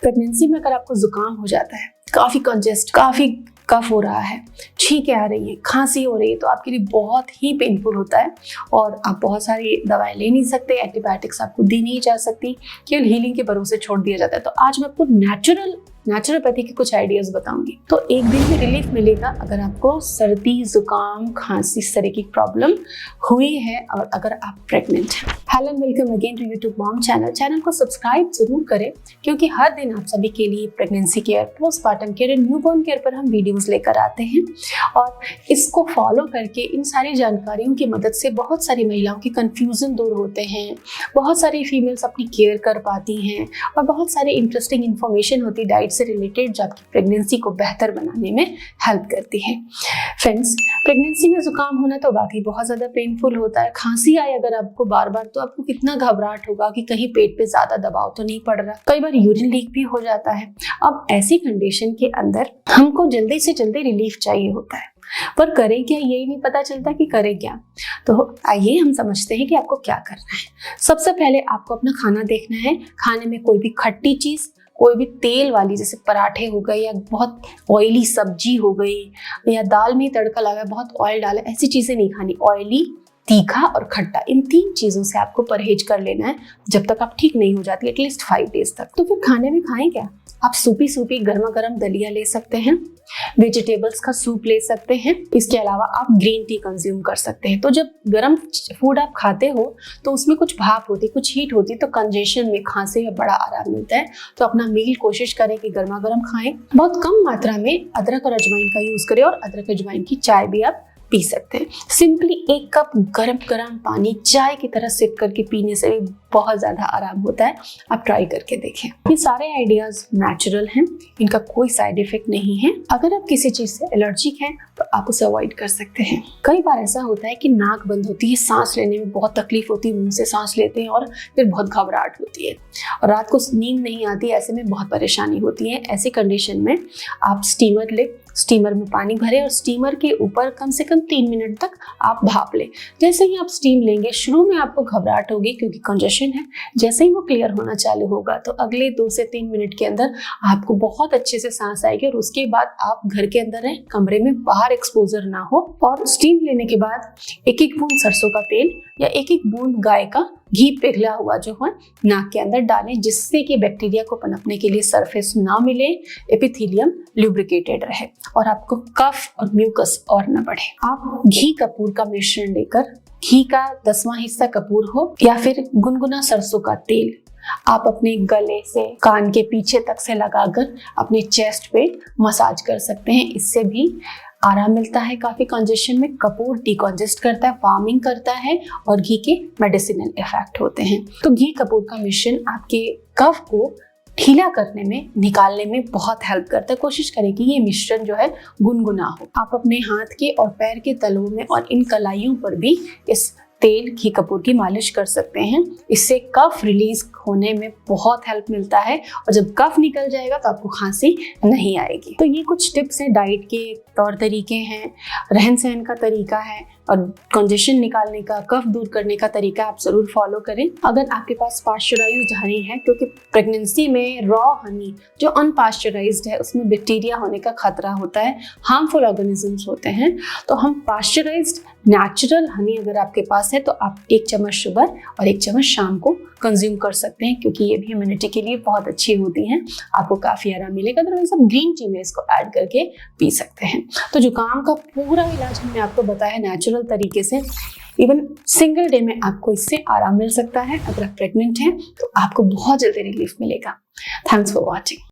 Pregnancy में अगर आपको जुकाम हो जाता है, काफ़ी कंजेस्ट, काफ़ी कफ हो रहा है, छींकें आ रही है, खांसी हो रही है, तो आपके लिए बहुत ही पेनफुल होता है और आप बहुत सारी दवाएं ले नहीं सकते, एंटीबायोटिक्स आपको दी नहीं जा सकती, केवल हीलिंग के भरोसे छोड़ दिया जाता है। तो आज मैं आपको नेचुरोपैथी के कुछ आइडियाज बताऊंगी। तो एक दिन में रिलीफ मिलेगा अगर आपको सर्दी, जुकाम, खांसी इस तरह की प्रॉब्लम हुई है और अगर आप प्रेग्नेंट हैं। Hello and welcome again to YouTube mom channel को सब्सक्राइब जरूर करें, क्योंकि हर दिन आप सभी के लिए pregnancy care, postpartum care and newborn care पर हम वीडियोस लेकर आते हैं और इसको फॉलो करके इन सारी जानकारियों की मदद से बहुत सारी महिलाओं की कंफ्यूजन दूर होते हैं, बहुत सारी फीमेल्स अपनी केयर कर पाती हैं और बहुत सारी इंटरेस्टिंग इन्फॉर्मेशन होती है डाइट से रिलेटेड जो आपकी प्रेगनेंसी को बेहतर बनाने में हेल्प करती है। फ्रेंड्स, प्रेगनेंसी में जुकाम होना तो वाकई बहुत ज़्यादा पेनफुल होता है। खांसी आए अगर आपको बार बार, तो आपको कितना घबराहट होगा कि कहीं पेट पे ज़्यादा दबाव तो नहीं पड़ रहा। कई बार यूरिन लीक भी हो जाता है। अब ऐसी कंडीशन के अंदर हमको जल्दी से जल्दी रिलीफ चाहिए होता है, पर करें क्या यही नहीं पता चलता कि करें क्या। तो आइए हम समझते हैं कि आपको क्या करना है। सबसे पहले आपको अपना खाना देखना है। खाने में कोई भी खट्टी चीज़, कोई भी तेल वाली, जैसे पराठे हो गए या बहुत ऑयली सब्जी हो गई या दाल में तड़का लगा बहुत ऑयल डाला, ऐसी चीज़ें नहीं खानी। ऑयली, तीखा और खट्टा, इन 3 चीज़ों से आपको परहेज कर लेना है जब तक आप ठीक नहीं हो जाती, एटलीस्ट 5 डेज तक। तो फिर खाने में खाएं क्या? आप सूपी गर्मा गर्म दलिया ले सकते हैं, वेजिटेबल्स का सूप ले सकते हैं। इसके अलावा आप ग्रीन टी कंज्यूम कर सकते हैं। तो जब गर्म फूड आप खाते हो तो उसमें कुछ भाप होती, कुछ हीट होती, तो कंजेशन में, खांसी में बड़ा आराम मिलता है। तो अपना मील कोशिश करें कि गर्मा गर्म खाएं। बहुत कम मात्रा में अदरक और अजवाइन का यूज करें और अदरक अजवाइन की चाय भी आप पी सकते हैं। सिंपली 1 कप गरम पानी चाय की तरह सिप करके पीने से भी बहुत ज़्यादा आराम होता है। आप ट्राई करके देखें। ये सारे आइडियाज़ नेचुरल हैं, इनका कोई साइड इफेक्ट नहीं है। अगर आप किसी चीज़ से एलर्जिक हैं तो आप उसे अवॉइड कर सकते हैं। कई बार ऐसा होता है कि नाक बंद होती है, सांस लेने में बहुत तकलीफ होती है, मुंह से सांस लेते हैं और फिर बहुत घबराहट होती है और रात को नींद नहीं आती, ऐसे में बहुत परेशानी होती है। ऐसी कंडीशन में आप स्टीमर ले, स्टीमर में पानी भरें और स्टीमर के ऊपर कम से कम 3 मिनट तक आप भाप लें। जैसे ही आप स्टीम लेंगे, शुरू में आपको घबराहट होगी क्योंकि कंजेशन है। जैसे ही वो क्लियर होना चालू होगा तो अगले 2 से 3 मिनट के अंदर आपको बहुत अच्छे से सांस आएगी और उसके बाद आप घर के अंदर रहें, कमरे में बाहर एक्सपोजर ना हो। और स्टीम लेने के बाद 1-1 बूंद सरसों का तेल या 1-1 बूंद गाय का घी पिघला हुआ जो है नाक के अंदर डालें, जिससे कि बैक्टीरिया को पनपने के लिए सरफेस ना मिले, एपिथेलियम लुब्रिकेटेड रहे और आपको कफ और म्यूकस और न बढ़े। आप घी कपूर का मिश्रण लेकर, घी का 10वां हिस्सा कपूर हो या फिर गुनगुना सरसों का तेल, आप अपने गले से कान के पीछे तक से लगाकर अपने चेस्ट पे मसाज कर सकते हैं। इससे भी आराम मिलता है काफ़ी कंजेशन में। कपूर डिकॉन्जेस्ट करता है, वार्मिंग करता है और घी के मेडिसिनल इफेक्ट होते हैं। तो घी कपूर का मिश्रण आपके कफ को ढीला करने में, निकालने में बहुत हेल्प करता है। कोशिश करें कि ये मिश्रण जो है गुनगुना हो। आप अपने हाथ के और पैर के तलवों में और इन कलाइयों पर भी इस तेल, घी कपूर की मालिश कर सकते हैं। इससे कफ रिलीज होने में बहुत हेल्प मिलता है और जब कफ निकल जाएगा तो आपको खांसी नहीं आएगी। तो ये कुछ टिप्स हैं, डाइट के तौर तरीके हैं, रहन सहन का तरीका है और कंजेशन निकालने का, कफ दूर करने का तरीका आप जरूर फॉलो करें। अगर आपके पास पास्चराइज्ड हनी है, क्योंकि प्रेगनेंसी में रॉ हनी जो अनपास्चराइज्ड है उसमें बैक्टीरिया होने का खतरा होता है, हार्मफुल ऑर्गेनिजम्स होते हैं, तो हम पास्चराइज्ड नेचुरल हनी अगर आपके पास है तो आप 1 चम्मच सुबह और 1 चम्मच शाम को कंज्यूम कर सकते हैं, क्योंकि ये भी इम्यूनिटी के लिए बहुत अच्छी होती हैं। आपको काफ़ी आराम मिलेगा। अदरवाइज आप ग्रीन टी में इसको ऐड करके पी सकते हैं। तो जुकाम का पूरा इलाज हमने आपको बताया नेचुरल तरीके से। इवन सिंगल डे में आपको इससे आराम मिल सकता है। अगर आप प्रेग्नेंट हैं तो आपको बहुत जल्दी रिलीफ मिलेगा। Thanks for watching.